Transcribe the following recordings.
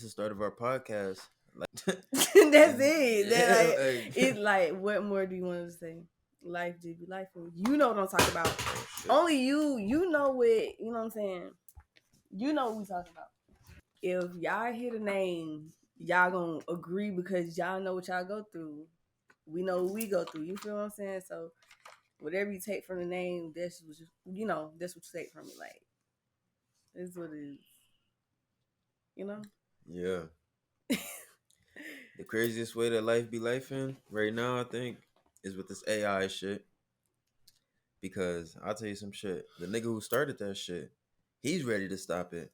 It's the start of our podcast. Like, That's it. That like, like, it's like, what more do you want to say? Life, GB, life. You know what I'm talking about. Only you know what, you know what I'm saying? You know what we talking about. If y'all hear the name, y'all gonna agree because y'all know what y'all go through. We know what we go through. You feel what I'm saying? So whatever you take from the name, that's what that's what you take from it. Like, this is what it is. You know? yeah. The craziest way that life be lifing right now, I think, is with this AI shit. Because I'll tell you some shit. The nigga who started that shit, he's ready to stop it.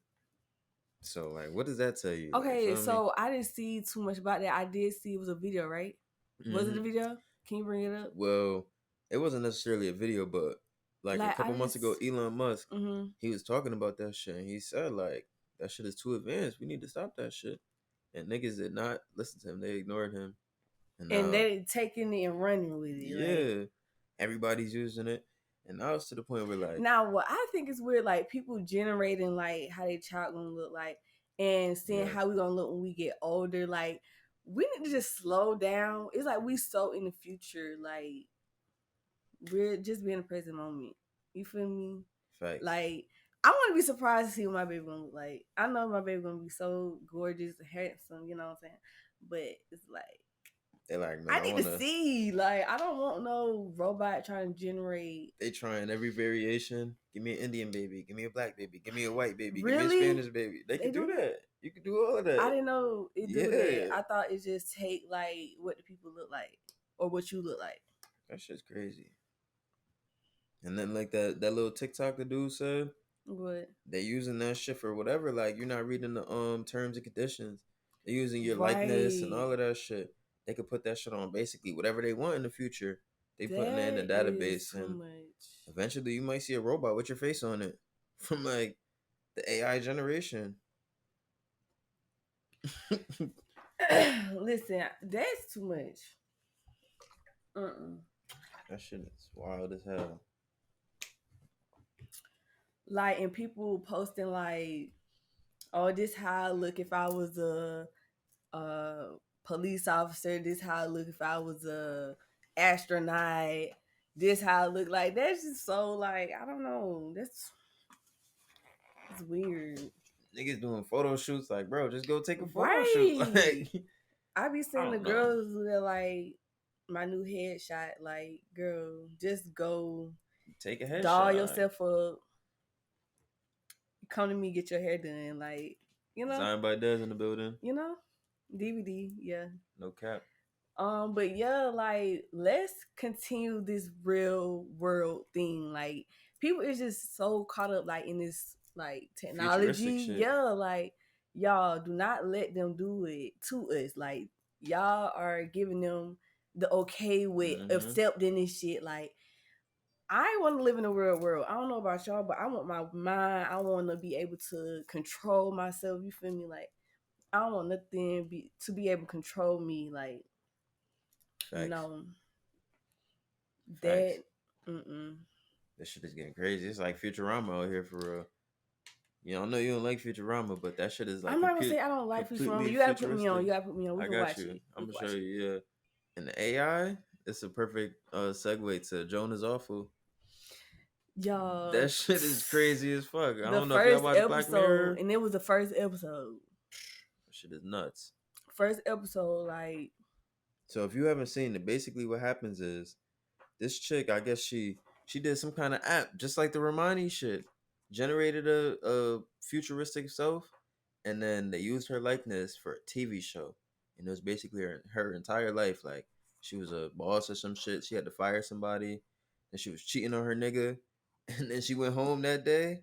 So, like, what does that tell you? Okay, Like, so I didn't see too much about that. I did see it was a video, right? Was it a video? Can you bring it up? Well, it wasn't necessarily a video, but like a couple months ago, Elon Musk, he was talking about that shit. And he said, like, that shit is too advanced. We need to stop that shit. And niggas did not listen to him. They ignored him. And they taking it and running with it. Yeah. Like, everybody's using it. And now it's to the point where, like, now what I think is weird, like people generating like how their child gonna look like and seeing how we gonna look when we get older. Like, we need to just slow down. It's like we so in the future, like we're just being in the present moment. You feel me? Facts. Like, I want to be surprised to see what my baby gonna look like. I know my baby gonna be so gorgeous, handsome, you know what I'm saying? But it's like, they like, man, I need to see. Like, I don't want no robot trying to generate. They trying every variation. Give me an Indian baby. Give me a black baby. Give me a white baby. Really? Give me a Spanish baby. They can do that. You can do all of that. I didn't know it do that. I thought it just take like what the people look like or what you look like. That shit's crazy. And then like that little TikTok the dude said, what? They using that shit for whatever. Like, you're not reading the terms and conditions. They're using your likeness and all of that shit. They could put that shit on basically whatever they want in the future. They putting it in the database, and eventually you might see a robot with your face on it from like the AI generation. Listen, that's too much. That shit is wild as hell. Like, and people posting like, "Oh, this how I look if I was a police officer. This how I look if I was a astronaut. This how I look." Like, that's just so like, I don't know. It's weird. Niggas doing photo shoots, like, bro, just go take a photo shoot. Like, I be seeing the girls that like my new headshot. Like, girl, just go take a headshot. Doll yourself up. Come to me, get your hair done. Like, you know. Designed by Dez in the building. You know, DVD, yeah. No cap. But yeah, like, let's continue this real world thing. Like, people is just so caught up like in this like technology. Yeah, like, y'all do not let them do it to us. Like, y'all are giving them the okay with accepting this shit. Like, I want to live in a real world. I don't know about y'all, but I want my mind. I want to be able to control myself. You feel me? Like, I don't want nothing to be able to control me. Like, Facts. No, that this shit is getting crazy. It's like Futurama out here for real. I know you don't like Futurama, but that shit is like. I'm not gonna say I don't like Futurama. You gotta put me on. We can watch it. I'm gonna show you. Yeah, and the AI, it's a perfect segue to JOAN is awful. Yo, that shit is crazy as fuck. I don't know if y'all watched Black Mirror, and it was the first episode. That shit is nuts. First episode, like. So if you haven't seen it, basically what happens is this chick, I guess she did some kind of app, just like the Romani shit, generated a futuristic self, and then they used her likeness for a TV show. And it was basically her entire life. Like, she was a boss or some shit. She had to fire somebody, and she was cheating on her nigga. And then she went home that day,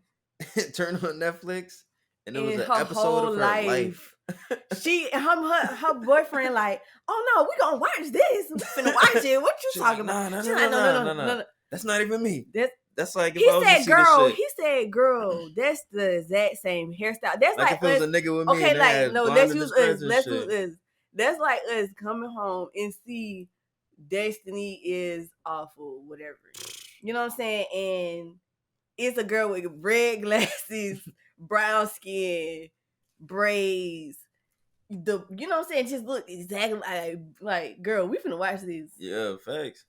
turned on Netflix, and it was an episode of her life. Her boyfriend like, "Oh no, we gonna watch this. We finna watch it. What you talking about?" No. That's not even me. That's like, if he I was said, to see "Girl." this shit. He said, "Girl." That's the exact same hairstyle. That's like if it was a nigga with me. Okay, like, no, let's use us. Let's use us. That's like us coming home and see Destiny is awful, whatever. You know what I'm saying? And it's a girl with red glasses, brown skin, braids, you know what I'm saying, just look exactly like girl, we finna watch this. Yeah, facts.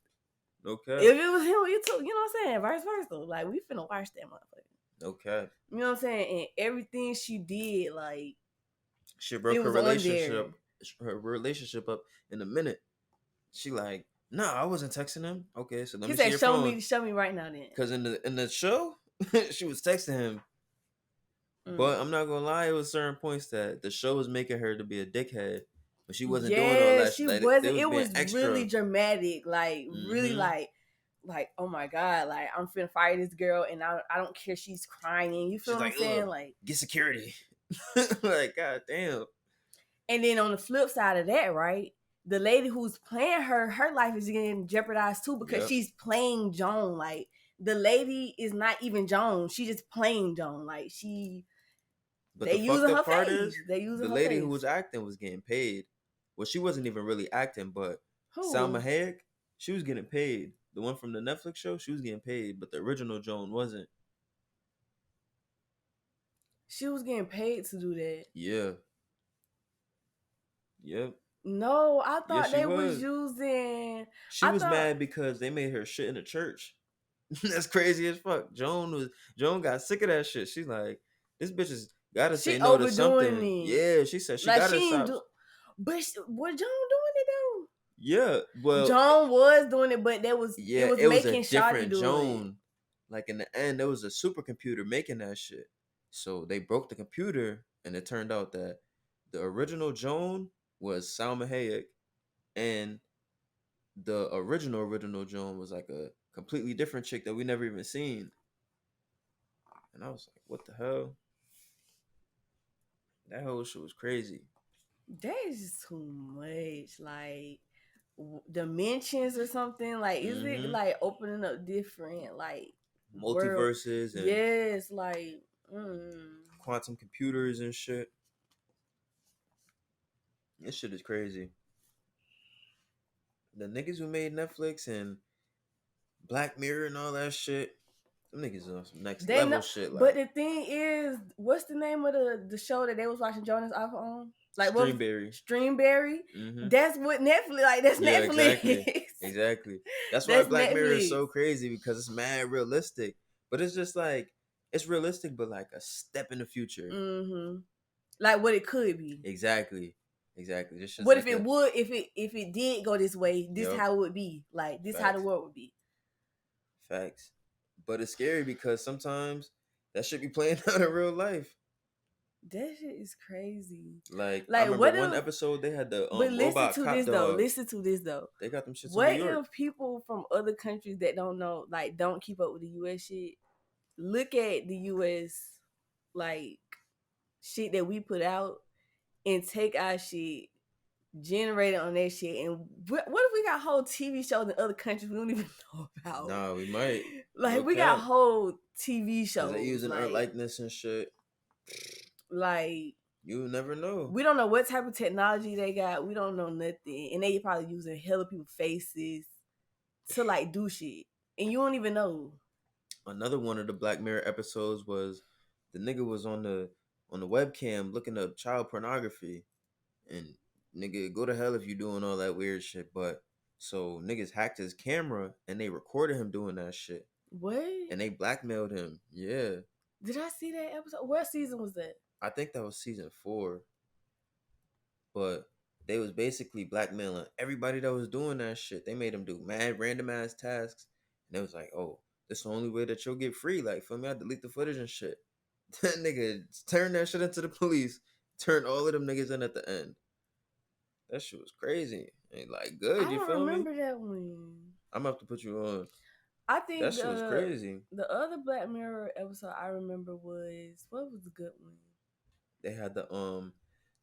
No cap. If it was him, you too, you know what I'm saying, vice versa. Like we finna watch that motherfucker. No cap. You know what I'm saying, and everything she did, like She it broke was on there. her relationship up in a minute. She like, nah, I wasn't texting him. Okay, so let He me see said, your phone. show me right now then. Cause in the show, she was texting him. But I'm not gonna lie, it was certain points that the show was making her to be a dickhead. But she wasn't doing all Yeah, that she shit. Like they wasn't. was It being was really extra. dramatic, like really Mm-hmm. like oh my god, like I'm finna fire this girl, and I don't care she's crying. You feel She's what I'm like, saying? ugh, Like, get security. Like, god damn. and then on the flip side of that, right? The lady who's playing her life is getting jeopardized too because Yep. she's playing Joan. Like the lady is not even Joan; she just playing Joan. Like But they the fucked using her up part face. is They using the her lady who face. was acting was getting paid. Well, she wasn't even really acting, but Salma Who? Hayek, she was getting paid. The one from the Netflix show, she was getting paid, but the original Joan wasn't. She was getting paid to do that. Yeah. Yep. No, I Yes, thought she they was was. using. She I was thought mad because they made her shit in the church. That's crazy as fuck. Joan got sick of that shit. She's like, this bitch has gotta say she no to overdoing something. it. Yeah, she said she Like gotta she ain't stop. do. But was John doing it though? Yeah, well, John was doing it, but it yeah, was it was a making Shotty different do it. Joan. Like in the end, there was a supercomputer making that shit. So they broke the computer, and it turned out that the original Joan was Salma Hayek, and the original Joan was like a completely different chick that we never even seen. And I was like, what the hell? That whole shit was crazy. That is just too much. Like dimensions or something. Like is it Mm-hmm. like opening up different like world? Multiverses and Yes, like. Mm. quantum computers and shit. This shit is crazy. The niggas who made Netflix and Black Mirror and all that shit, them niggas on some next They level know, shit but like the thing is, what's the name of the show that they was watching Jonas off on? Like what was Streamberry. Streamberry? Mm-hmm. That's what Netflix. Like that's Yeah, exactly. Netflix. Exactly. That's why That's Black Mirror is Netflix. so crazy because it's mad realistic. But it's just like it's realistic but like a step in the future. Mm-hmm. Like what it could be. Exactly. Exactly. This shit's What if like it a would? If it did go this way, this yup. how it would be. Like this how the Facts. world would be. Facts. But it's scary because sometimes that should be playing out in real life. That shit is crazy. Like I Like remember what one if? episode they had the But listen robot to cop this though. dogs. Listen to this though. They got them shits in New What York. if people from other countries that don't know, like, don't keep up with the U.S. shit, look at the U.S. like shit that we put out and take our shit, generate it on that shit, and what if we got whole TV shows in other countries we don't even know about? Nah, we might. Like No we got cap. whole TV Cause they shows, using our likeness and shit. like You never know. we don't know what type of technology they got. We don't know nothing, and they probably using hella people faces to like do shit, and you don't even know. Another one of the Black Mirror episodes was the nigga was on the webcam looking up child pornography. And nigga, go to hell if you doing all that weird shit. But so niggas hacked his camera and they recorded him doing that shit. What? And they blackmailed him. Yeah. Did I see that episode? What season was that? I think that was season 4. But they was basically blackmailing everybody that was doing that shit. They made them do mad random ass tasks. And it was like, oh, this the only way that you'll get free. Like, for me, I delete the footage and shit. That nigga turned that shit into the police. Turned all of them niggas in at the end. That shit was crazy. Ain't like good, I you don't feel me? remember that one. I'm gonna have to put you on. I That think shit was crazy. the other Black Mirror episode I remember was, what was the good one? They had the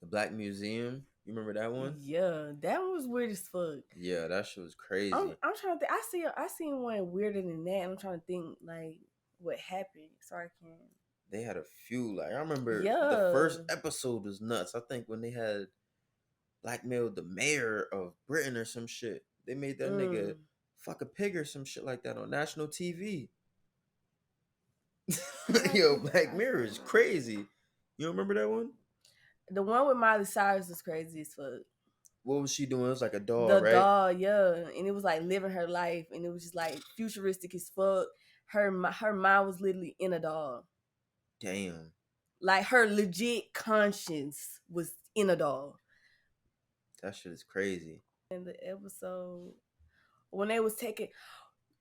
Black Museum. You remember that one? Yeah, that one was weird as fuck. Yeah, that shit was crazy. I'm trying to think. I seen one weirder than that, and I'm trying to think like what happened. Sorry, I can't. They had a few. Like I remember Yeah. the first episode was nuts. I think when they had blackmailed the mayor of Britain or some shit. They made that nigga fuck a pig or some shit like that on national TV. Yo, Black Mirror is crazy. You don't remember that one? The one with Miley Cyrus was crazy as fuck. What was she doing? It was like a doll, The right? doll, yeah, and it was like living her life, and it was just like futuristic as fuck. Her mind was literally in a doll. Damn. Like her legit conscience was in a doll. That shit is crazy. In the episode when they was taking,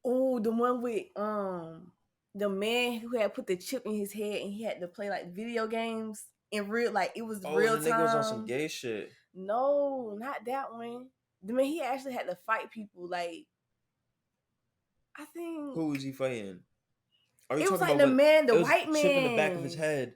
oh, the one with the man who had put the chip in his head and he had to play like video games in real, like it was Oh, real and the nigga was on some time. gay shit. No, not that one. The man, he actually had to fight people. Like, I think Who was he fighting? Are you it was talking like about the when man, the it was white chip in the back of his man. head?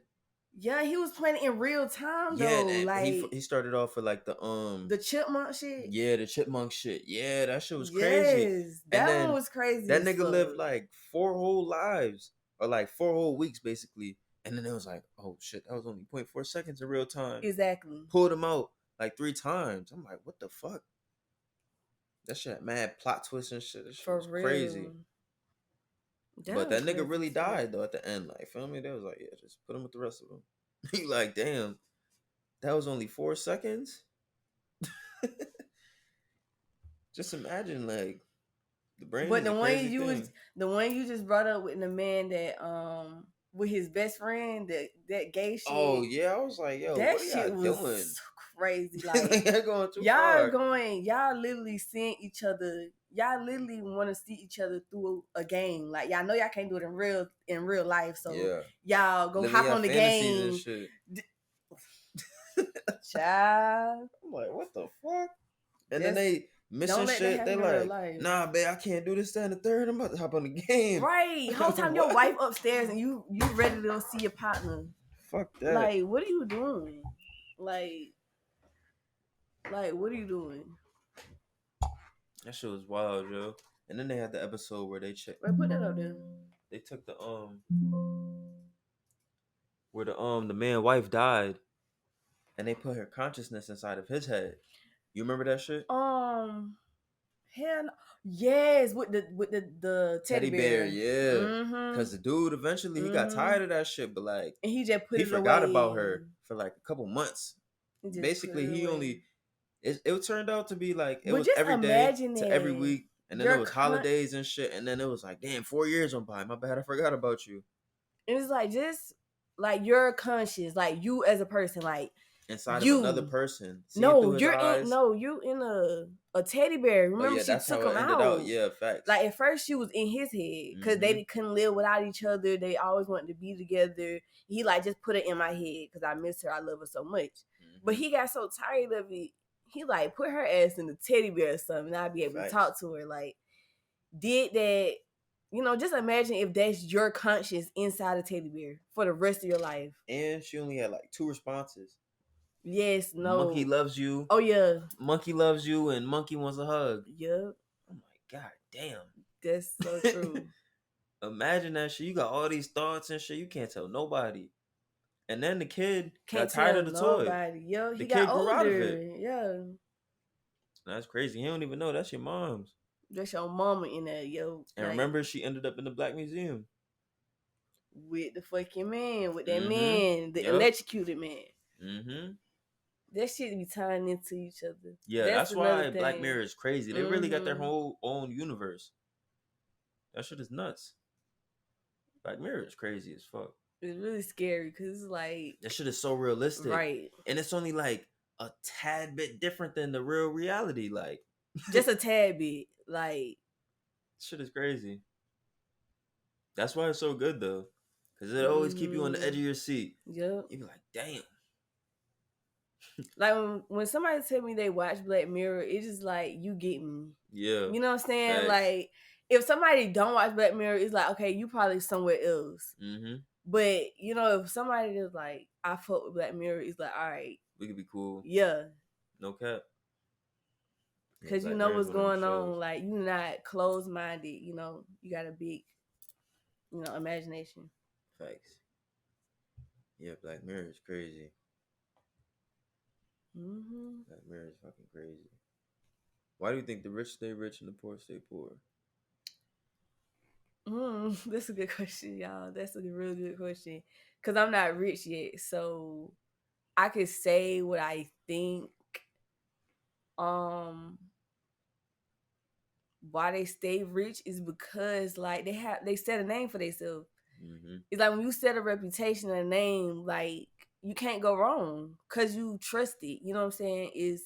Yeah, he was playing it in real time Yeah, though. and Like he started off with like the chipmunk shit. yeah, the chipmunk shit. Yeah, that shit was crazy. Yes, And that one then was crazy that as nigga fuck. lived like 4 whole lives or like 4 whole weeks basically. And then it was like, oh shit, that was only 0.4 seconds in real time. Exactly. Pulled him out like 3 times. I'm like, what the fuck? That shit had mad plot twist and shit. That shit For was real. crazy. But Was that nigga crazy really as fuck. died though at the end. Like, feel me? They was like, yeah, just put him with the rest of them. You like, damn, that was only 4 seconds. Just imagine, like, the brain But is a crazy thing. the one you just brought up with the man that with his best friend, that gay shit. Oh yeah, I was like, yo, That what are shit y'all was doing? crazy. Like, Like they're going too far. y'all literally seeing each other. Y'all literally want to see each other through a game. Like y'all know y'all can't do it in real life. So Yeah, y'all go living hop your on the fantasies and game. shit. Child, I'm like, what the fuck? And then that's, they missing don't let that shit. They happen in real like, life. nah, babe, I can't do this, that, and the third. I'm about to hop on the game. Right. Whole time your wife upstairs and you ready to go see your partner. Fuck that. Like, what are you doing? Like what are you doing? That shit was wild, yo. And then they had the episode where they checked. Right, put that up there. They took the where the man wife died, and they put her consciousness inside of his head. You remember that shit? Hell no. Yes, with the teddy bear. Yeah. Mm-hmm. Cause the dude eventually he got tired of that shit, but like and he just put he it forgot away. about her for like a couple months. Basically, he only it turned out to be like it was every day to every week, and then it was holidays and shit, and then it was like, damn, 4 years went by. My bad, I forgot about you. It was like just like your conscience, like you as a person, like inside you. of another person. No, you're in. No, you in a teddy bear. Remember, she took him out. Yeah, facts. Like at first, she was in his head because they couldn't live without each other. They always wanted to be together. He like just put it in my head because I miss her. I love her so much. But he got so tired of it. He like put her ass in the teddy bear or something. And I'd be able to talk to her. Like did that. You know, just imagine if that's your conscience inside a teddy bear for the rest of your life. And she only had like 2 responses. Yes, no. Monkey loves you. Oh yeah. Monkey loves you and monkey wants a hug. Yep. I'm like, God damn. That's so true. Imagine that shit. You got all these thoughts and shit. You can't tell nobody. And then the kid can't got tired of the toy. Yo, the he kid got grew older. out of it. Yeah. That's crazy. He don't even know that's your mom's. That's your mama in there, yo. And like, remember, she ended up in the Black Museum. With the fucking man. With that man. The electrocuted man. Mm-hmm. That shit be tying into each other. Yeah, that's why Black Mirror is crazy. They really got their whole own universe. That shit is nuts. Black Mirror is crazy as fuck. It's really scary because it's like... that shit is so realistic. Right. And it's only like a tad bit different than the real reality. Like... just a tad bit. Like... shit is crazy. That's why it's so good though. Because it always keep you on the edge of your seat. Yep. You be like, damn. Like when somebody tell me they watch Black Mirror, it's just like you get me. Yeah. You know what I'm saying? Thanks. Like if somebody don't watch Black Mirror, it's like, okay, you probably somewhere else. Mm-hmm. But you know, if somebody is like, I fuck with Black Mirror, it's like, all right, we could be cool. Yeah. No cap. Because you know what's going on. Like you're not closed minded. You know, you got a big, imagination. Facts. Yeah, Black Mirror is crazy. Mm-hmm. Black Mirror is fucking crazy. Why do you think the rich stay rich and the poor stay poor? That's a good question, y'all. That's a real good question. Because I'm not rich yet, so I could say what I think. Um, why they stay rich is because like they set a name for themselves. Mm-hmm. It's like when you set a reputation and a name, like you can't go wrong because you trust it. You know what I'm saying? Is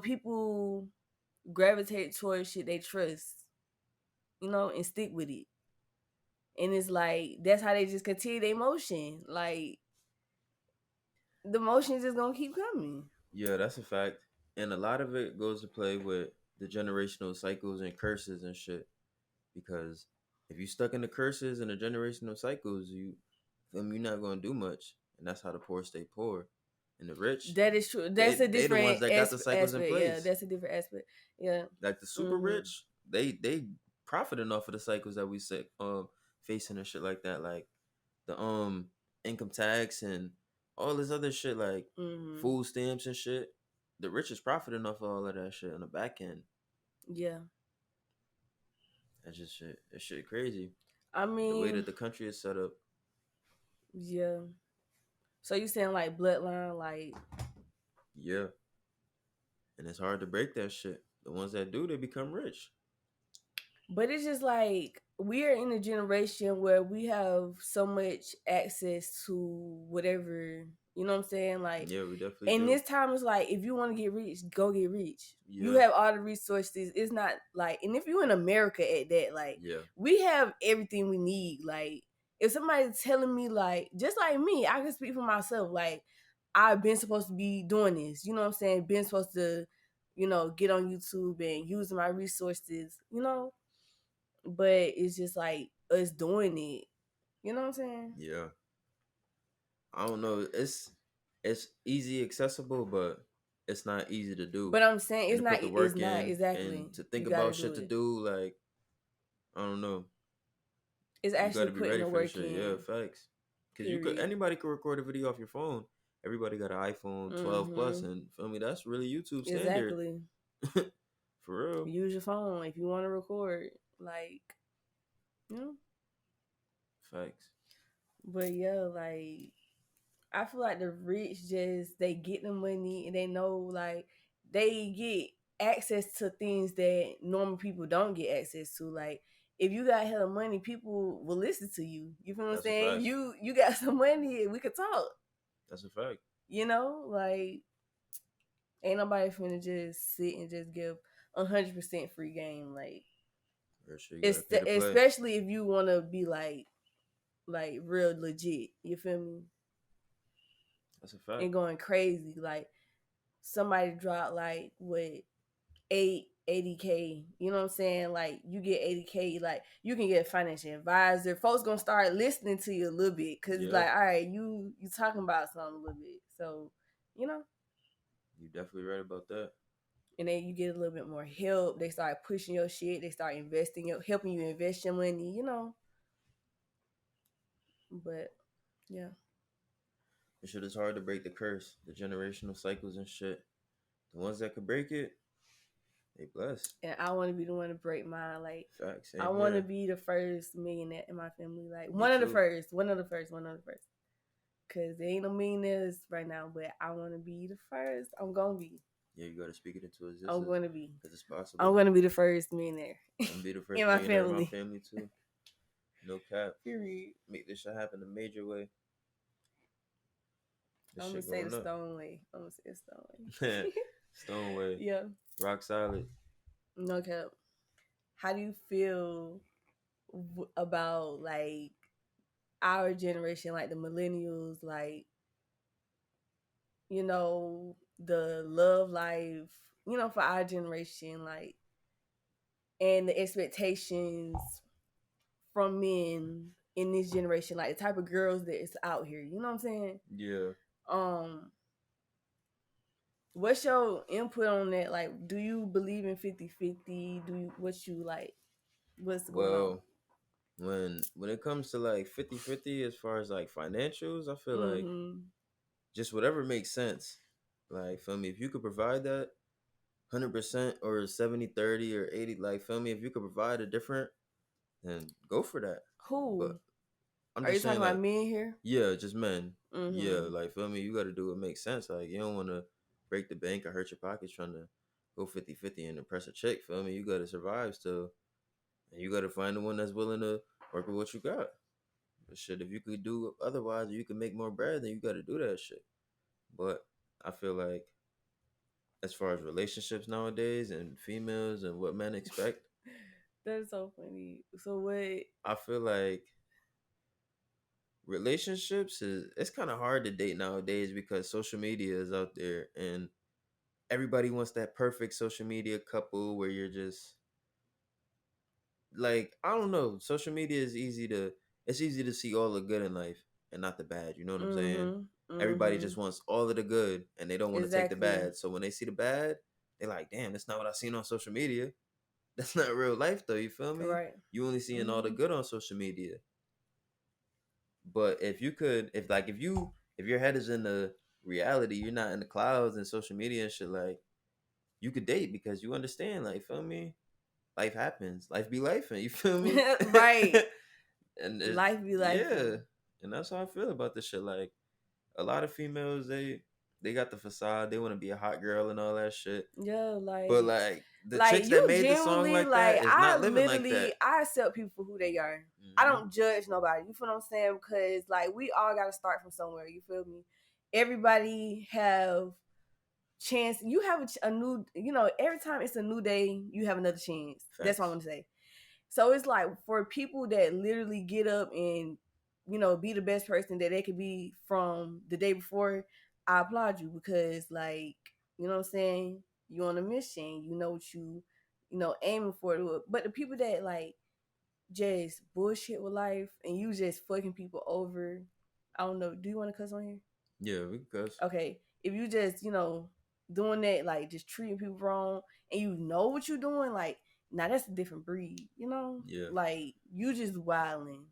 people gravitate towards shit they trust, and stick with it. And it's like that's how they just continue their motion. Like the motion's just gonna keep coming. Yeah, that's a fact. And a lot of it goes to play with the generational cycles and curses and shit. Because if you stuck in the curses and the generational cycles, you're not gonna do much. And that's how the poor stay poor. And the rich, That is true. That's a they the ones different that got the cycles in aspect. Yeah, place. that's a different aspect. Yeah. Like the super Mhm. rich, they profiting off of the cycles that we set facing and shit like that. Like the income tax and all this other shit like Mhm. food stamps and shit. The rich is profiting off of all of that shit on the back end. Yeah. That's just shit. That shit crazy. I The way mean, that the country is set up. yeah. So you saying like bloodline, like, Yeah. And it's hard to break that shit. The ones that do, they become rich. but it's just like we are in a generation where we have so much access to whatever, you know what I'm saying? Like, Yeah, we definitely and do. this time it's like if you want to get rich, go get rich. You Yeah. have all the resources. It's not like, and if you're in America at that, like, Yeah. we have everything we need. Like, if somebody's telling me, like, just like me, I can speak for myself. Like, I've been supposed to be doing this. You know what I'm saying? Been supposed to, get on YouTube and using my resources. But it's just like us doing it. You know what I'm saying? Yeah. I don't know. It's easy accessible, but it's not easy to do. But I'm saying And it's to not. put the It's work not in exactly. and to You think gotta about do shit to it. do, like I don't know. It's You got actually to be putting ready the for the work shit. Yeah, in. facts. Because Period. anybody could record a video off your phone. Everybody got an iPhone 12 plus, Mm-hmm. and feel me, that's really YouTube standard. Exactly. For real. Use your phone if you want to record. Like, you know. Facts. But yeah, like I feel like the rich just they get the money and they know like they get access to things that normal people don't get access to. Like if you got hella money, people will listen to you. You feel what I'm That's a saying? fact. You got some money, we could talk. That's a fact. Like ain't nobody finna just sit and just give 100% free game. Like For sure, you gotta it's pay to play. especially if you want to be like real legit. You feel me? That's a fact. And going crazy. Like somebody dropped like what 80K. You know what I'm saying? Like you get 80K, like you can get a financial advisor. Folks gonna start listening to you a little bit because it's Yeah, like, all right, you talking about something a little bit. So, you know, you definitely right about that. and then you get a little bit more help. They start pushing your shit. They start helping you invest your money. But yeah. This shit is hard to break the curse, the generational cycles and shit. The ones that could break it, they blessed. And I want to be the one to break mine. Like Facts. I Same want to here. be the first millionaire in my family. Like Me one of the too. first, one of the first, one of the first. Cause there ain't no millionaires right now, but I want to be the first. I'm gonna be. Yeah, you gotta speak it into I'm existence gonna be. because it's I'm possible. gonna be the first millionaire I'm gonna be the in first my millionaire in my family. family too. No cap. Period. Make this shit happen a major way. This I'm gonna shit say the going up. stone way. I'm gonna say the stone way. Stone way. Yeah. Rock solid. No cap. How do you feel about like our generation, like the millennials, like the love life, for our generation, like, and the expectations from men in this generation, like the type of girls that is out here. You know what I'm saying? Yeah. Um, what's your input on that? Like, do you believe in 50-50? Do you what you like? What's going on? Well, when it comes to like 50-50 as far as like financials, I feel like Mm-hmm. just whatever makes sense. Like, feel me, if you could provide that 100% or 70-30 or 80, like, feel me, if you could provide a different, then go for that. But Who? I'm Are you just talking saying about like, men here? yeah, just men. Yeah, Mm-hmm. like feel me, you gotta do what makes sense. Like you don't wanna break the bank or hurt your pockets trying to go 50-50 and impress a chick, feel me? You gotta survive still. And you gotta find the one that's willing to work with what you got. But shit, if you could do otherwise or you can make more bread, then you gotta do that shit. But I feel like as far as relationships nowadays and females and what men expect, That's so funny. So what? I feel like relationships is it's kind of hard to date nowadays because social media is out there and everybody wants that perfect social media couple where you're just like I don't know, social media is easy to it's easy to see all the good in life and not the bad, you know what I'm saying? Mm-hmm. Everybody Mm-hmm. just wants all of the good and they don't want to take the Exactly. bad. So when they see the bad, they're like, "Damn, that's not what I seen on social media." That's not real life though, you feel me? Right. You only seeing all the Mm-hmm. good on social media. But if you could if your head is in the reality, you're not in the clouds and social media and shit, like you could date because you understand, like, feel me? Life happens. Life be life, and you feel me? Right. And it's Life be life. yeah. And that's how I feel about this shit. Like a lot of females, they got the facade, they want to be a hot girl and all that shit. Yeah, But like the like chicks that you made the song genuinely like that like is I not living like that. literally I accept people for who they are. I Hmm. don't judge nobody. You feel what I'm saying? Because like we all gotta start from somewhere. You feel me? Everybody have chance. You have a new. Every time it's a new day, you have another chance. That's what I Facts. want to say. So it's like for people that literally get up and be the best person that they could be from the day before. I applaud you because like what I'm saying. You on a mission. You know what aiming for. But the people that like just bullshit with life and you just fucking people over. I don't know. Do you want to cuss on here? Yeah, because Okay, if you just doing that, like just treating people wrong, and you know what you're doing, like now that's a different breed. yeah. Like you just wilding.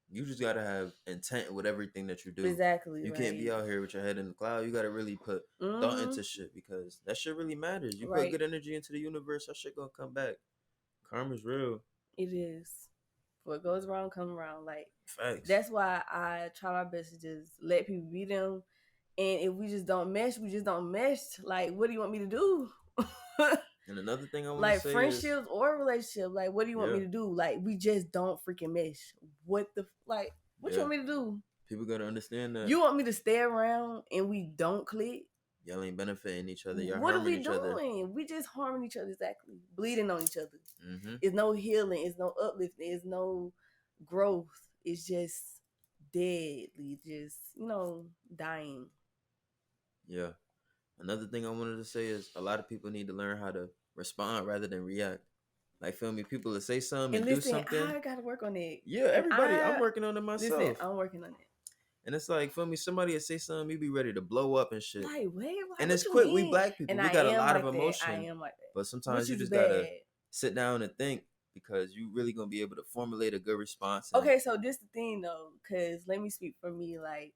You just gotta have intent with everything that you do. Exactly. You can't be Like out here with your head in the cloud. You gotta really put thought mm-hmm. into shit because that shit really matters. You put Right. good energy into the universe, that shit gonna come back. Karma's real. It is. What goes around come around. Like Facts. that's why I try my best to just let people be them. And if we just don't mesh, we just don't mesh. Like, what do you want me to do? And another thing I want to Like say is, friendships or relationship, like what do you want yeah, me to do? Like we just don't freaking mesh. What you yeah. want me to do? People gotta understand that You want me to stay around and we don't click? y'all ain't benefiting each other. You're What are harming we each other. doing? We just harming each other, exactly. Bleeding on each other. Hmm. It's no healing, it's no uplifting, it's no growth. It's just deadly, just dying. Yeah. Another thing I wanted to say is a lot of people need to learn how to respond rather than react. Like, feel me? People that say something And and do listen, something. I gotta work on it. Yeah, And everybody. I'm working on it listen, myself. I'm working on it. And it's like, feel me? Somebody that say something, you be ready to blow up and shit. Like, wait, And like, it's what you quick. We mean? black people, And we I got a am lot of like that. I emotion, am like that. but Which sometimes you is just bad. gotta sit down and think because you really gonna be able to formulate a good response. And Okay, so this the thing though, because let me speak for me. Like,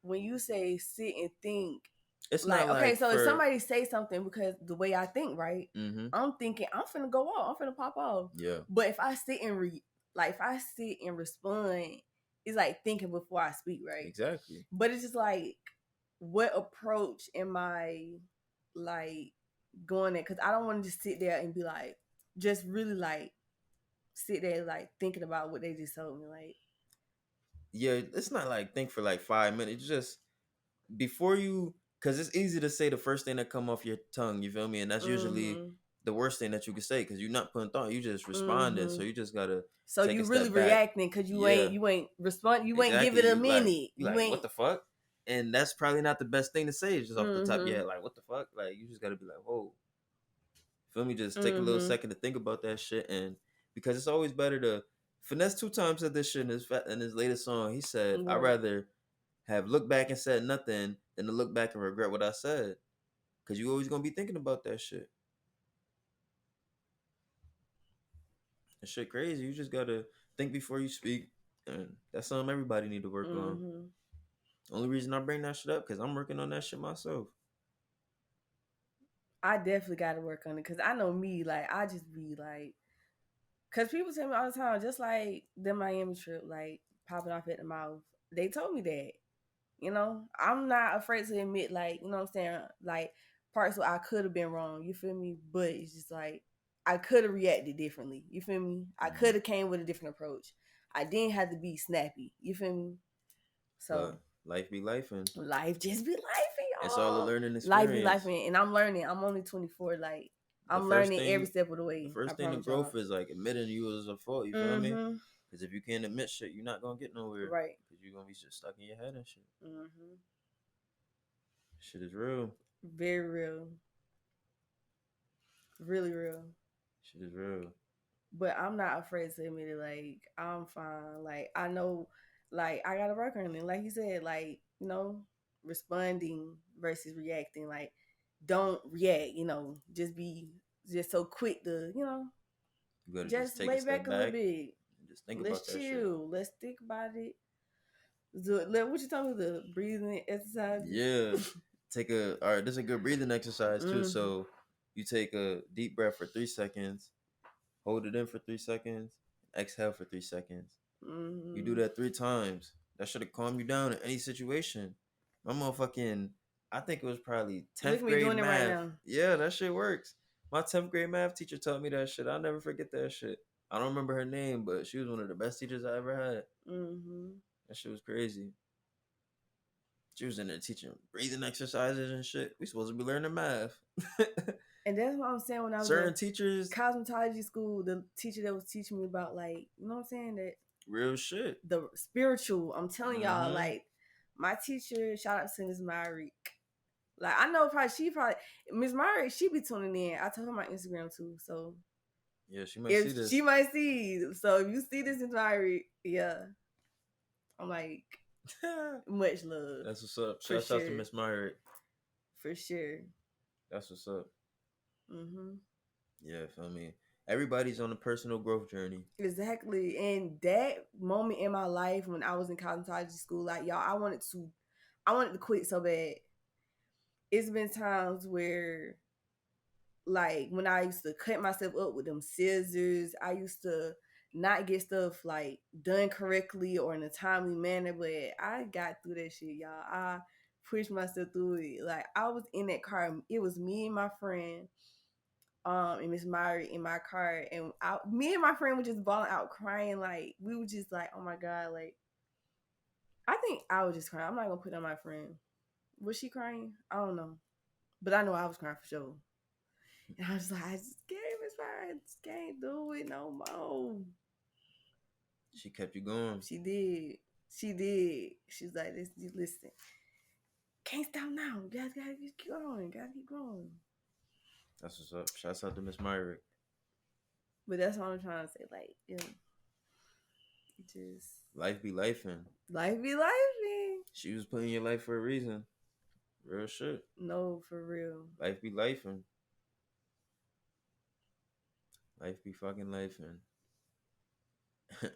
when you say sit and think, it's not like, okay, like so if for somebody say something because the way I think, right? mm-hmm. I'm thinking I'm finna go off, I'm finna pop off. Yeah, But if I sit and if I sit and respond, it's like thinking before I speak, right? exactly. But it's just like, what approach am I like going at? Because I don't want to just sit there and be like, just really like sit there like thinking about what they just told me. Like, Yeah, it's not like think for like 5 minutes. Just before you, because it's easy to say the first thing that come off your tongue. You feel me? And that's usually mm-hmm, the worst thing that you can say because you're not putting thought. You just responding. mm-hmm. So you just gotta So take you a really step back. reacting because Yeah, you ain't respond, you ain't give exactly. it a You minute. You like what ain't. the fuck? And that's probably not the best thing to say. Just off the top of your Mm-hmm. head, like what the fuck? Like you just gotta be like, whoa. Feel me? Just take a little Mm-hmm. second to think about that shit, and because it's always better to finesse. Two times said this shit in his latest song. He said, "I'd What? rather have looked back and said nothing than to look back and regret what I said." Cause you always gonna be thinking about that shit. That shit crazy. You just gotta think before you speak, and that's something everybody need to work on. Mm-hmm. Only reason I bring that shit up because I'm working on that shit myself. I definitely got to work on it because I know me. Like, I just be like, Cause people tell me all the time, just like the Miami trip, like popping off at the mouth. They told me that. You know, I'm not afraid to admit, like, you know what I'm saying, like parts where I could have been wrong. You feel me? But it's just like I could have reacted differently. You feel me? I could have came with a different approach. I didn't have to be snappy. You feel me? So But life be lifing. life just be lifing, It's all a y'all. learning Life be experience. lifing, and I'm learning. I'm only 24. Like The I'm first learning every thing, step of the the way. I first thing to promise y'all. growth is like admitting you was a fault. You feel me? Mm-hmm. Because if you can't admit shit, you're not gonna get nowhere. Right. Because you're gonna be just stuck in your head and shit. Mm-hmm. Shit is real. Very real. Really real. Shit is real. But I'm not afraid to admit it. Like I'm fine. Like I know, like I got to work on it. Like you said, like you know, responding versus reacting. Like don't react. You know, just be just so quick to You gotta just just take a lay step back a little back bit. and just think Let's about that shit. chill. Let's think about it. What you talking about? The breathing exercises. Yeah. All right, this is a good breathing exercise too. Mm-hmm. So you take a deep breath for 3 seconds, hold it in for 3 seconds, exhale for 3 seconds. You do Mm-hmm. that 3 times. That should have calmed you down in any situation. My motherfucking, I think it was probably Look 10th at me grade doing it right math. now. Yeah, that shit works. My 10th grade math teacher taught me that shit. I'll never forget that shit. I don't remember her name, but she was one of the best teachers I ever had. Mm-hmm. That shit was crazy. She was in there teaching breathing exercises and shit. We supposed to be learning math. And that's what I'm saying. When I was in Certain teachers, cosmetology school, the teacher that was teaching me about, like, you know what I'm saying, that real shit. the spiritual. I'm telling y'all, Mm-hmm. like, my teacher, shout out to Miss Myrick. Like, I know probably Miss Myrick, she be tuning in. I told her my Instagram too, so Yeah, she might see if this. she might see, so if you see this Miss Myrick, yeah, I'm like, much love That's what's up. for Shout out to sure, Miss Myrick. for sure. That's what's up. Mm-hmm. Yeah, feel me. Everybody's on a personal growth journey. Exactly. And that moment in my life when I was in cosmetology school, like y'all, I wanted to quit so bad. It's been times where like when I used to cut myself up with them scissors, I used to not get stuff like done correctly or in a timely manner, but I got through that shit, y'all. I pushed myself through it. Like I was in that car, it was me and my friend and Miss Myrie in my car, and me and my friend were just bawling out, crying. Like we were just like, "Oh my god!" Like I think I was just crying. I'm not gonna put on my friend. Was she crying? I don't know, but I know I was crying for sure. And I was like, "I just can't, Miss Myrie. I just can't do it no more." She kept you going. She did. She did. She's like, "Listen, can't stop now. You guys gotta keep going. Gotta keep going." That's what's up. Shouts out to Miss Myrick. But that's what I'm trying to say. Like, yeah, just Life be lifing. life be life. She was putting your life for a reason. Real shit. No, for real. Life be lifing. Life be fucking lifing.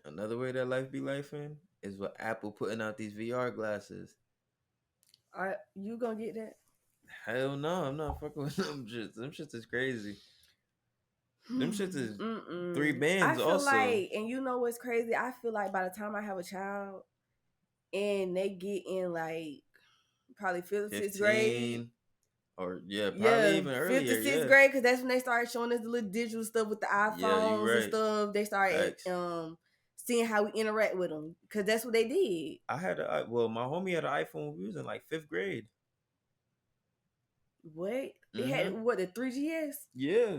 Another way that life be lifing is with Apple putting out these VR glasses. You gonna get that? Hell no, I'm not fucking with them shits. Them shits is crazy. Them shits is Mm-mm. 3 bands I feel also. like, and you know what's crazy? I feel like by the time I have a child and they get in like probably fifth, sixth grade. 15 or yeah, probably Yeah, even fifth to earlier. sixth Yeah. grade, because that's when they started showing us the little digital stuff with the Yeah, you iPhones and right. stuff. They started Facts. seeing how we interact with them, because that's what they did. My homie had an iPhone. We was in like 5th grade. What it had? Mm-hmm. What, the 3GS? Yeah,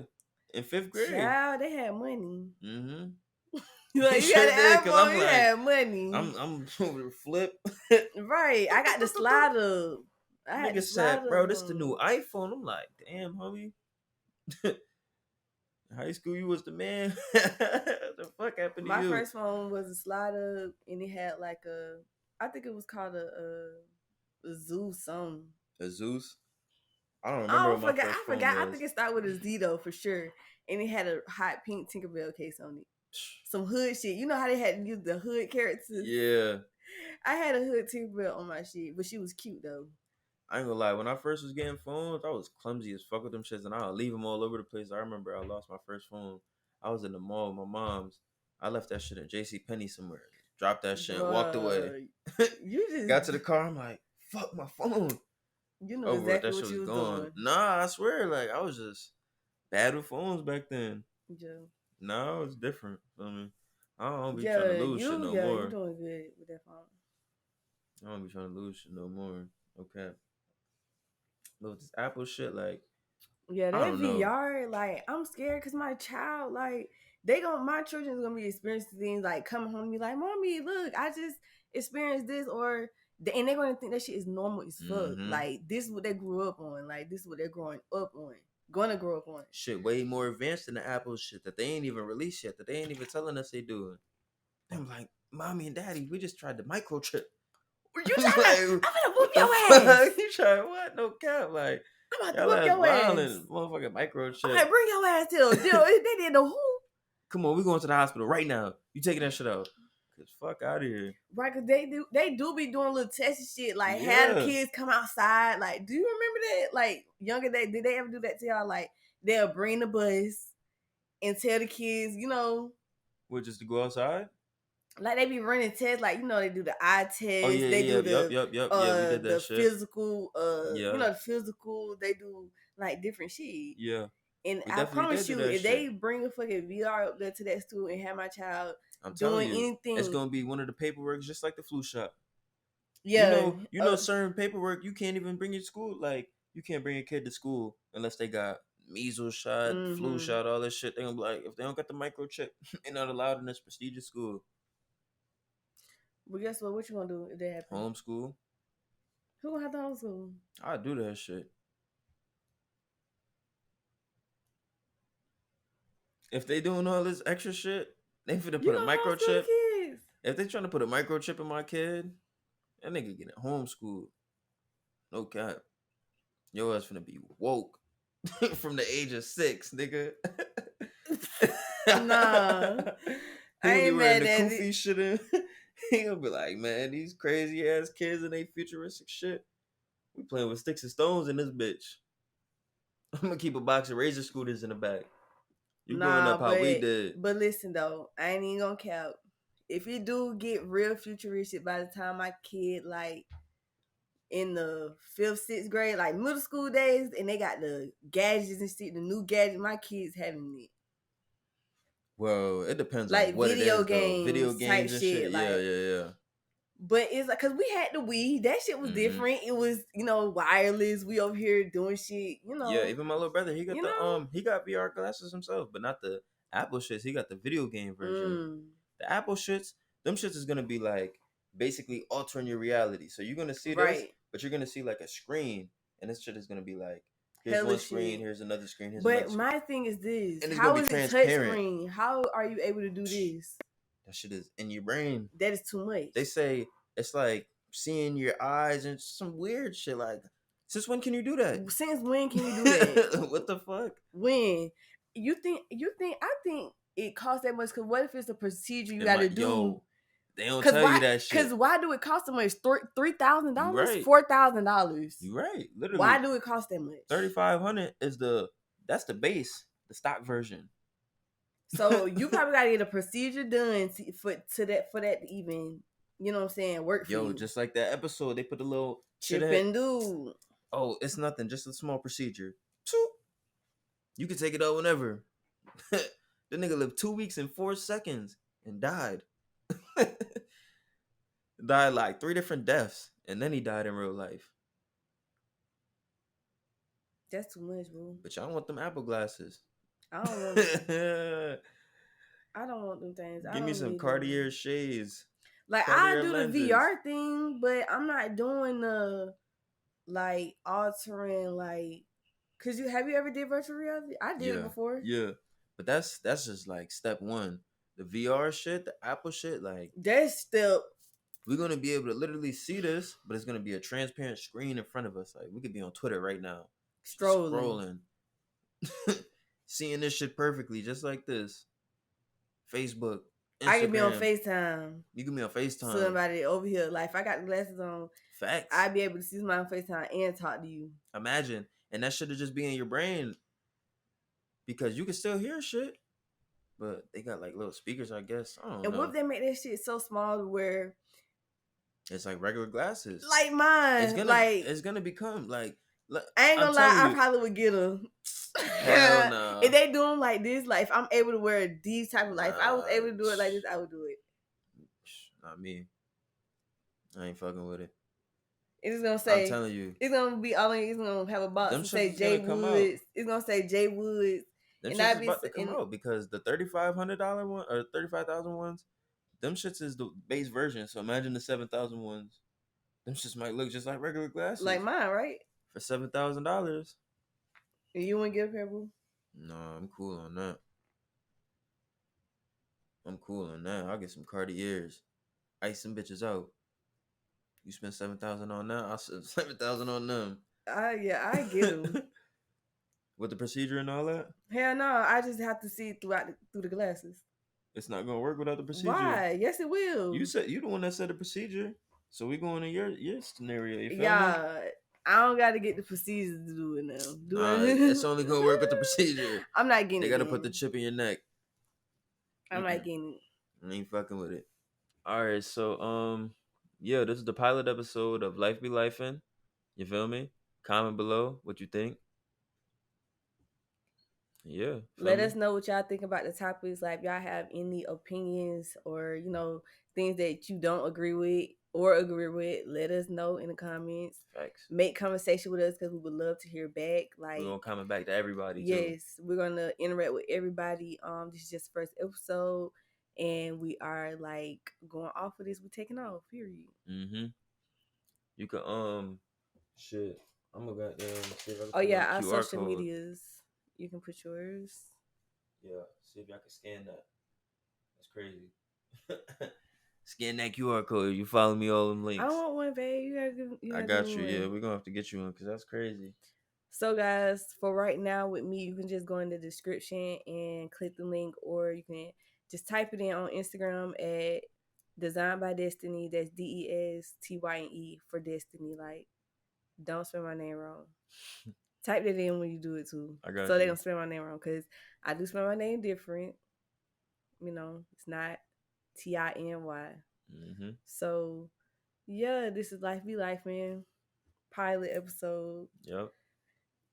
in 5th grade. Child, they had money. Mm-hmm. Like He you had sure did, an cause iPhone, I'm you like, had money. I'm over to flip. Right. I got the slider. I had the Nigga said, slider. bro, this the new iPhone. I'm like, damn, homie. High school, you was the man. The fuck happened to My you? first phone was a slider, and it had like I think it was called a Zoo something. A Zeus. I don't I remember don't what my forget. first I phone forgot. I was. think it started with a Z though for sure, and it had a hot pink Tinkerbell case on it. Some hood shit. You know how they had to use the hood characters. Yeah. I had a hood Tinkerbell on my shit, but she was cute though. I ain't gonna lie. When I first was getting phones, I was clumsy as fuck with them shits, and I'll leave them all over the place. I remember I lost my first phone. I was in the mall with my mom's. I left that shit at J.C. Penney somewhere. Dropped that shit and walked away. Bruh, you just Got to the car. I'm like, fuck my phone. you know Over with. exactly That shit what was you was gone. doing. Nah, I swear. Like, I was just bad with phones back then. Yeah. No, it's different. I mean, I don't be trying to Yeah, lose shit no you more. doing good with that phone. I don't be trying to lose shit no more. Okay. But with this Apple shit, like, Yeah, I that don't know. VR, like, I'm scared because my child, like, my children's gonna be experiencing things like coming home and be like, Mommy, look, I just experienced this, and they're gonna think that shit is normal as fuck. Mm-hmm. Like, this is what they grew up on. Like, this is what they're growing up on. Gonna grow up on. Shit way more advanced than the Apple shit that they ain't even released yet, that they ain't even telling us they doing. I'm like, Mommy and Daddy, we just tried the microchip. You I'm trying like, to, I'm gonna whoop what the your fuck? ass. You trying what? No cap. Like, I'm about to y'all whoop ass your ass. wildin', motherfucking microchip. I'm like, bring your ass here. They did the who? Come on, we going to the hospital right now. You taking that shit out. Cause fuck out of here. Right, cause they do be doing little tests and shit, like have the Yeah. kids come outside. Like, do you remember that? Like younger day, did they ever do that to y'all? Like they'll bring the bus and tell the kids, What, just to go outside? like they be running tests, like they do the eye test, Oh yeah, they yeah, do yup. Yeah, we did that the shit. physical, Yeah. the physical, they do like different shit. Yeah. And We I definitely promise did do you, that if shit. they bring a fucking VR up there to that school and have my child I'm telling doing you, anything, it's gonna be one of the paperwork just like the flu shot. yeah, You know, certain paperwork you can't even bring your school. Like, you can't bring a kid to school unless they got measles shot, flu mm-hmm. shot, all this shit. They gonna be like, if they don't got the microchip, they're not allowed in this prestigious school. But guess what? What you gonna do if that happen? Homeschool. Who gonna have to homeschool? I do that shit. If they doing all this extra shit, they finna You put a gonna homeschool the microchip. kids? If they trying to put a microchip in my kid, that nigga getting homeschooled. No cap. Your ass finna be woke from the age of 6, nigga. Nah, He I gonna be ain't wearing mad the at goofy it. shit in. He gonna be like, man, these crazy ass kids and they futuristic shit. We playing with sticks and stones in this bitch. I'm gonna keep a box of razor scooters in the back. You growing Nah, up how we did. but listen though, I ain't even gonna count. If it do get real futuristic by the time my kid like in the 5th, 6th grade, like middle school days, and they got the gadgets and shit, the new gadgets, my kids having it. Well, it depends on Like what it video is though. Video games type games and shit. shit. Yeah, Like, yeah. but it's like, cause we had the Wii, that shit was Mm-hmm. different. It was, wireless. We over here doing shit, Yeah, even my little brother, he got you the know. he got VR glasses himself, but not the Apple shits. He got the video game version. The Apple shits, them shits is gonna be like basically altering your reality. So you're gonna see this, Right. but you're gonna see like a screen, and this shit is gonna be like, here's Hella one screen, shit. here's another screen, here's another But screen, my thing is this: and it's gonna how be is it touch transparent. screen? How are you able to do this? That shit is in your brain. That is too much. They say it's like seeing your eyes and some weird shit. Like, since when can you do that? Since when can you do that? What the fuck? When you think? I think it costs that much. Cause what if it's a procedure you got to do? Yo, they don't tell you that shit. Cause why do it cost so much? $3,000, right. $4,000. You right. Literally. Why do it cost that much? 3,500 is that's the base, the stock version. So you probably gotta get a procedure done for that to even, you know what I'm saying, work for you. Yo, just like that episode, they put a little chip and do. Oh, it's nothing, just a small procedure. You can take it out whenever. The nigga lived 2 weeks and 4 seconds and died. Died like 3 different deaths, and then he died in real life. That's too much, bro. But y'all want them Apple glasses. I don't want them. I don't want them things. Give me some Cartier shades. Like, Cartier I do lenses. the VR thing, but I'm not doing the like altering, like, cause have you ever did virtual reality? I did it before. Yeah, but that's just like step 1. The VR shit, the Apple shit, like that's step. We're gonna be able to literally see this, but it's gonna be a transparent screen in front of us. Like, we could be on Twitter right now, scrolling. Seeing this shit perfectly, just like this. Facebook, Instagram. I can be on FaceTime. You can be on FaceTime. Somebody over here, like, if I got the glasses on, facts, I'd be able to see somebody on FaceTime and talk to you. Imagine, and that should have just be in your brain, because you can still hear shit, but they got like little speakers, I guess. I don't And what know. if they make that shit so small to where It's like regular glasses. like mine, It's gonna become like. I ain't I'm gonna lie, telling I you, probably would get them. hell no. If they do them like this, like if I'm able to wear these type of, like if I was Nah, able to do it like this, I would do it. not me. I ain't fucking with it. It's gonna I'm say telling you, it's gonna be all. It's gonna have a box them and shits say is J gonna come out. Woods. It's gonna say J Woods, Them and shits I is be about to come and out because the $3,500 one or 35,000 ones, them shits is the base version. So imagine the 7,000 ones. Them shits might look just like regular glasses like mine, right? for $7,000. And you wouldn't get a pair, boo? No, I'm cool on that. I'm cool on that. I'll get some Cartiers, ice some bitches out. You spend 7,000 on that, I'll spend 7,000 on them. I get them. With the procedure and all that, Hell no, I just have to see it through the glasses. it's not gonna work without the procedure. Why? Yes, it will. You said you the one that said the procedure, so we going to your scenario. You feel me? Yeah, I don't got to get the procedures to do it now. Nah, it's only gonna work with the procedure. I'm not getting They it. gotta Then. put the chip in your neck. I'm not getting it. I ain't fucking with it. All right, so yeah, this is the pilot episode of Life Be Lifing. You feel me? Comment below what you think. Yeah. Let us know what y'all think about the topics. Like, if y'all have any opinions or things that you don't agree with or agree with, let us know in the comments. Facts. Make conversation with us because we would love to hear back. Like, we're gonna comment back to everybody. Yes, we're gonna interact with everybody. This is just the first episode, and we are like going off of this. We're taking off. Period. You can shit. I'm gonna goddamn see if I can. Oh yeah, our QR social code. medias. You can put yours. Yeah, see if y'all can scan that. That's crazy. Scan that QR code. You follow me all them links. I want one, babe. I got you. Yeah, we're gonna have to get you one because that's crazy. So guys, for right now with me, you can just go in the description and click the link, or you can just type it in on Instagram at Design by Destiny. That's DESTYNE for Destiny. Like, don't spell my name wrong. Type that in when you do it too. I got so you. they don't spell my name wrong, because I do spell my name different. It's not TINY. So yeah, this is Life Be Life, man. Pilot episode. Yep.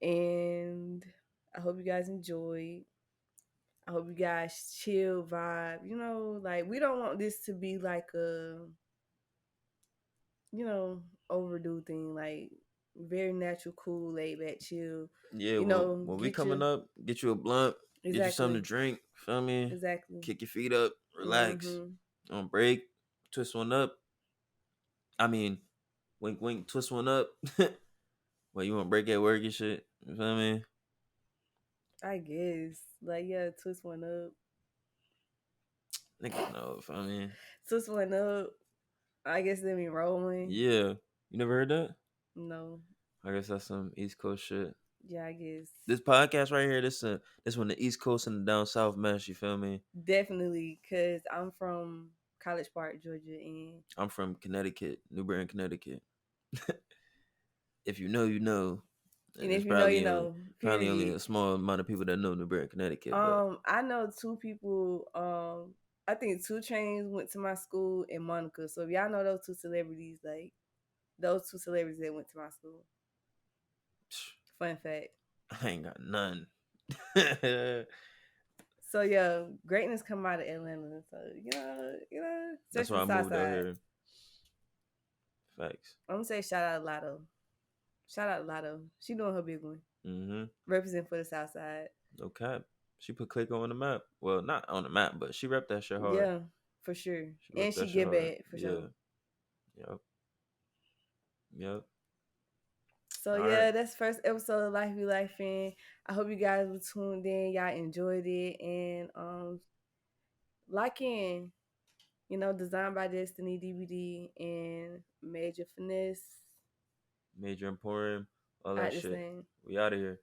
And I hope you guys enjoyed. I hope you guys chill, vibe. Like, we don't want this to be like a overdo thing. Like, very natural, cool, laid back, chill. Yeah, when we coming up, get you a blunt, get you something to drink. Feel me? Exactly. Kick your feet up, relax. On break, twist one up. I mean, wink, wink, twist one up. Well, you want to break at work and shit? You feel me? I guess. Like, yeah, twist one up. Nigga, no, feel me? Twist one up. I guess they mean rolling. Yeah. You never heard that? No. I guess that's some East Coast shit. Yeah, I guess. This podcast right here, this when the East Coast and the down South mesh, you feel me? Definitely, because I'm from College Park, Georgia, and I'm from Connecticut, New Britain, Connecticut. If you know, you know. And if you know, you know. Probably only a small amount of people that know New Britain, Connecticut. I know 2 people. I think 2 Chainz went to my school, and Monica. So if y'all know those 2 celebrities, like those 2 celebrities that went to my school. Fun fact. I ain't got none. So yeah, greatness come out of Atlanta. So that's why I moved out here. Facts. I'm gonna say shout out Lotto. Shout out Lotto. She doing her big one. Represent for the South Side. No cap. She put Clayco on the map. Well, not on the map, but she repped that shit hard. Yeah, for sure. And she get back for sure. Yep. So yeah, that's first episode of Life Be Lifing. I hope you guys were tuned in. Y'all enjoyed it, and lock in. Design by Destiny DVD and Major Finesse. Major Emporium. All that shit. We out of here.